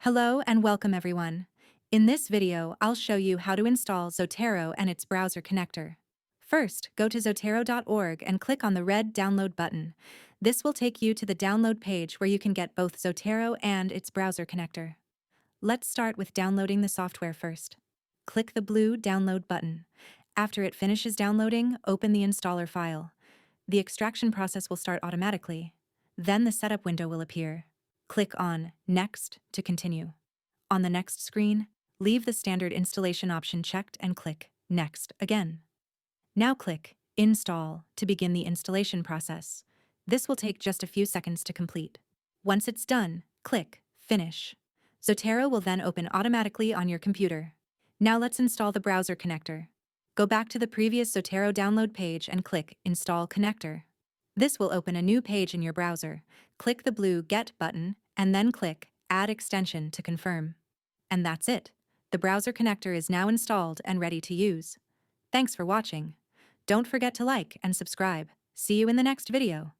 Hello and welcome everyone. In this video, I'll show you how to install Zotero and its browser connector. First, go to zotero.org and click on the red download button. This will take you to the download page where you can get both Zotero and its browser connector. Let's start with downloading the software first. Click the blue download button. After it finishes downloading, open the installer file. The extraction process will start automatically. Then the setup window will appear. Click on Next to continue. On the next screen, leave the standard installation option checked and click Next again. Now click Install to begin the installation process. This will take just a few seconds to complete. Once it's done, click Finish. Zotero will then open automatically on your computer. Now let's install the browser connector. Go back to the previous Zotero download page and click Install Connector. This will open a new page in your browser. Click the blue Get button and then click Add Extension to confirm. And that's it. The browser connector is now installed and ready to use. Thanks for watching. Don't forget to like and subscribe. See you in the next video.